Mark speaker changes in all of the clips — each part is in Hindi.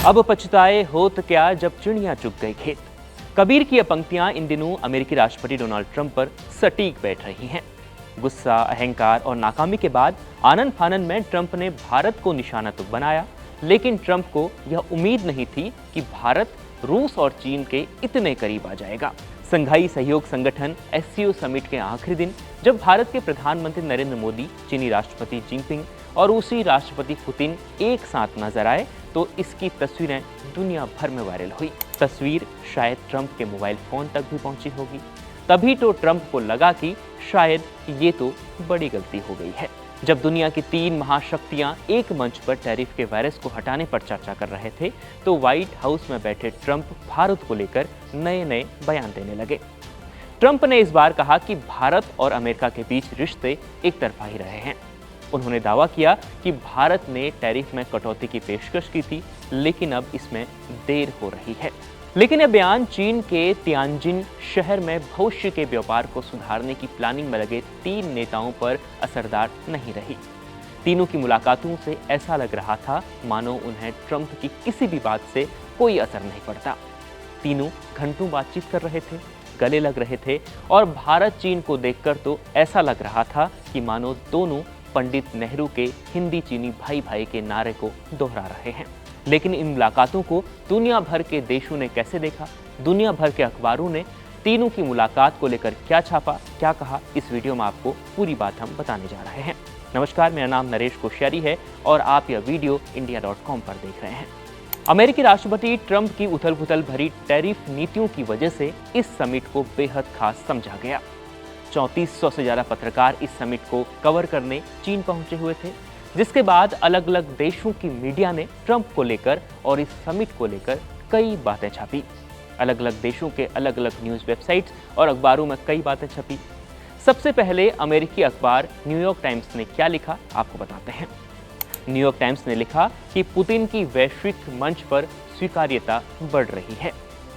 Speaker 1: अब पछताए होत क्या जब चिड़िया चुग गई खेत। कबीर की ये पंक्तियां इन दिनों अमेरिकी राष्ट्रपति डोनाल्ड ट्रंप पर सटीक बैठ रही हैं। गुस्सा, अहंकार और नाकामी के बाद आनन फानन में ट्रंप ने भारत को निशाना तो बनाया, लेकिन ट्रंप को यह उम्मीद नहीं थी कि भारत रूस और चीन के इतने करीब आ जाएगा। संघाई सहयोग संगठन एससीओ समिट के आखिरी दिन जब भारत के प्रधानमंत्री नरेंद्र मोदी, चीनी राष्ट्रपति जिनपिंग और रूसी राष्ट्रपति पुतिन एक साथ नजर आए तो इसकी तस्वीरें दुनिया भर में वायरल हुई। तस्वीर शायद ट्रंप के मोबाइल फोन तक भी पहुंची होगी। तभी तो ट्रंप को लगा कि शायद ये तो बड़ी गलती हो गई है। जब दुनिया की 3 महाशक्तियां एक मंच पर टैरिफ के वायरस को हटाने पर चर्चा कर रहे थे, तो व्हाइट हाउस में बैठे ट्रंप भारत को लेकर नए नए बयान देने लगे। ट्रंप ने इस बार कहा कि भारत और अमेरिका के बीच रिश्ते एक तरफा ही रहे हैं। उन्होंने दावा किया कि भारत ने टैरिफ में कटौती की पेशकश की थी, लेकिन अब इसमें देर हो रही है। लेकिन यह बयान चीन के तियानजिन शहर में भविष्य के व्यापार को सुधारने की प्लानिंग में लगे 3 नेताओं पर असरदार नहीं रही। तीनों की मुलाकातों से ऐसा लग रहा था मानो उन्हें ट्रंप की किसी भी बात से कोई असर नहीं पड़ता। तीनों घंटों बातचीत कर रहे थे, गले लग रहे थे और भारत चीन को देखकर तो ऐसा लग रहा था कि मानो दोनों पंडित नेहरू के हिंदी चीनी भाई भाई के नारे को दोहरा रहे हैं। लेकिन इन मुलाकातों को दुनिया भर के देशों ने कैसे देखा, दुनिया भर के अखबारों ने तीनों की मुलाकात को लेकर क्या छापा, क्या कहा, इस वीडियो में आपको पूरी बात हम बताने जा रहे हैं। नमस्कार, मेरा नाम नरेश कोश्यारी है और आप यह वीडियो इंडिया.com पर देख रहे हैं। अमेरिकी राष्ट्रपति ट्रंप की उथल-पुथल भरी टैरिफ नीतियों की वजह से इस समिट को बेहद खास समझा गया। 3400 से ज्यादा पत्रकार इस समिट को कवर करने चीन पहुंचे हुए थे, जिसके बाद अलग अलग देशों की मीडिया ने ट्रंप को लेकर और इस समिट को लेकर कई बातें छापी। अलग अलग देशों के अलग अलग न्यूज़ वेबसाइट्स और अखबारों में कई बातें छपी। सबसे पहले अमेरिकी अखबार न्यूयॉर्क टाइम्स ने क्या लिखा, आपको बताते हैं। न्यूयॉर्क टाइम्स ने लिखा कि पुतिन की वैश्विक मंच पर स्वीकार्यता बढ़ रही है।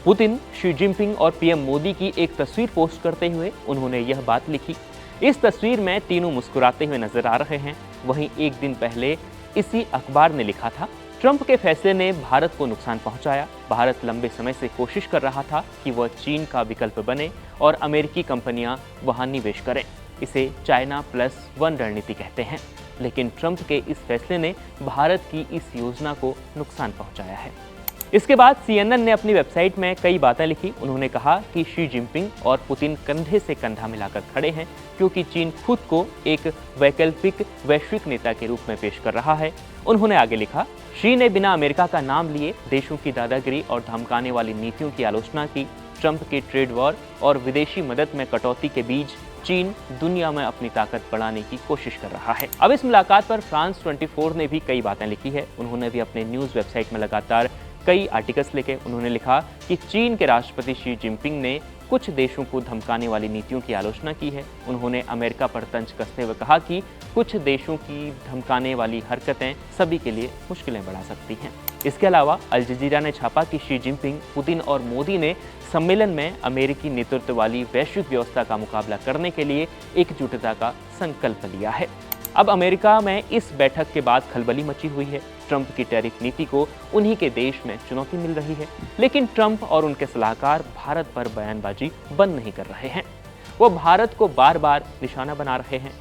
Speaker 1: पुतिन, शी जिनपिंग और पीएम मोदी की एक तस्वीर पोस्ट करते हुए उन्होंने यह बात लिखी। इस तस्वीर में तीनों मुस्कुराते हुए नजर आ रहे हैं। वहीं एक दिन पहले इसी अखबार ने लिखा था, ट्रंप के फैसले ने भारत को नुकसान पहुंचाया। भारत लंबे समय से कोशिश कर रहा था कि वह चीन का विकल्प बने और अमेरिकी कंपनियां वहां निवेश करें। इसे चाइना +1 रणनीति कहते हैं। लेकिन ट्रंप के इस फैसले ने भारत की इस योजना को नुकसान पहुंचाया है। इसके बाद CNN ने अपनी वेबसाइट में कई बातें लिखी। उन्होंने कहा कि शी जिनपिंग और पुतिन कंधे से कंधा मिलाकर खड़े हैं, क्योंकि चीन खुद को एक वैकल्पिक वैश्विक नेता के रूप में पेश कर रहा है। उन्होंने आगे लिखा, शी ने बिना अमेरिका का नाम लिए देशों की दादागिरी और धमकाने वाली नीतियों की आलोचना की। ट्रंप के ट्रेड वॉर और विदेशी मदद में कटौती के बीच चीन दुनिया में अपनी ताकत बढ़ाने की कोशिश कर रहा है। अब इस मुलाकात पर फ्रांस 24 ने भी कई बातें लिखी है। उन्होंने भी अपने न्यूज़ वेबसाइट में लगातार कई आर्टिकल्स लिखे। उन्होंने लिखा कि चीन के राष्ट्रपति शी जिनपिंग ने कुछ देशों को धमकाने वाली नीतियों की आलोचना की है। उन्होंने अमेरिका पर तंज कसते हुए कहा कि कुछ देशों की धमकाने वाली हरकतें सभी के लिए मुश्किलें बढ़ा सकती हैं। इसके अलावा अल जजीरा ने छापा कि शी जिनपिंग, पुतिन और मोदी ने सम्मेलन में अमेरिकी नेतृत्व वाली वैश्विक व्यवस्था का मुकाबला करने के लिए एकजुटता का संकल्प लिया है। अब अमेरिका में इस बैठक के बाद खलबली मची हुई है। ट्रंप की टैरिफ नीति को उन्हीं के देश में चुनौती मिल रही है, लेकिन ट्रंप और उनके सलाहकार भारत पर बयानबाजी बंद नहीं कर रहे हैं। वो भारत को बार बार निशाना बना रहे हैं।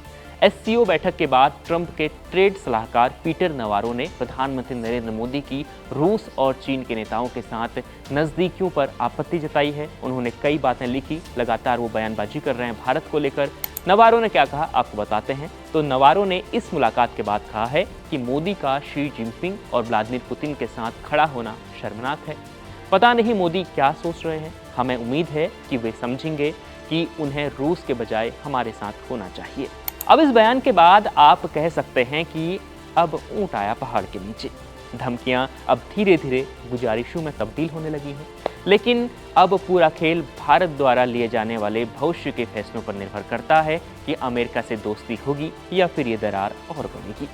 Speaker 1: एससीओ बैठक के बाद ट्रंप के ट्रेड सलाहकार पीटर नवारो ने प्रधानमंत्री नरेंद्र मोदी की रूस और चीन के नेताओं के साथ नज़दीकियों पर आपत्ति जताई है। उन्होंने कई बातें लिखी, लगातार वो बयानबाजी कर रहे हैं भारत को लेकर। नवारो ने क्या कहा, आपको बताते हैं। तो नवारो ने इस मुलाकात के बाद कहा है कि मोदी का शी जिनपिंग और व्लादिमीर पुतिन के साथ खड़ा होना शर्मनाक है। पता नहीं मोदी क्या सोच रहे हैं। हमें उम्मीद है कि वे समझेंगे कि उन्हें रूस के बजाय हमारे साथ होना चाहिए। अब इस बयान के बाद आप कह सकते हैं कि अब ऊंट आया पहाड़ के नीचे। धमकियां अब धीरे धीरे गुजारिशों में तब्दील होने लगी हैं। लेकिन अब पूरा खेल भारत द्वारा लिए जाने वाले भविष्य के फैसलों पर निर्भर करता है कि अमेरिका से दोस्ती होगी या फिर ये दरार और बढ़ेगी।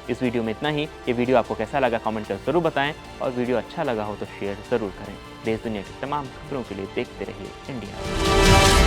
Speaker 1: इस वीडियो में इतना ही। ये वीडियो आपको कैसा लगा कमेंट कर जरूर बताएं और वीडियो अच्छा लगा हो तो शेयर जरूर करें। देश दुनिया की तमाम खबरों के लिए देखते रहिए इंडिया।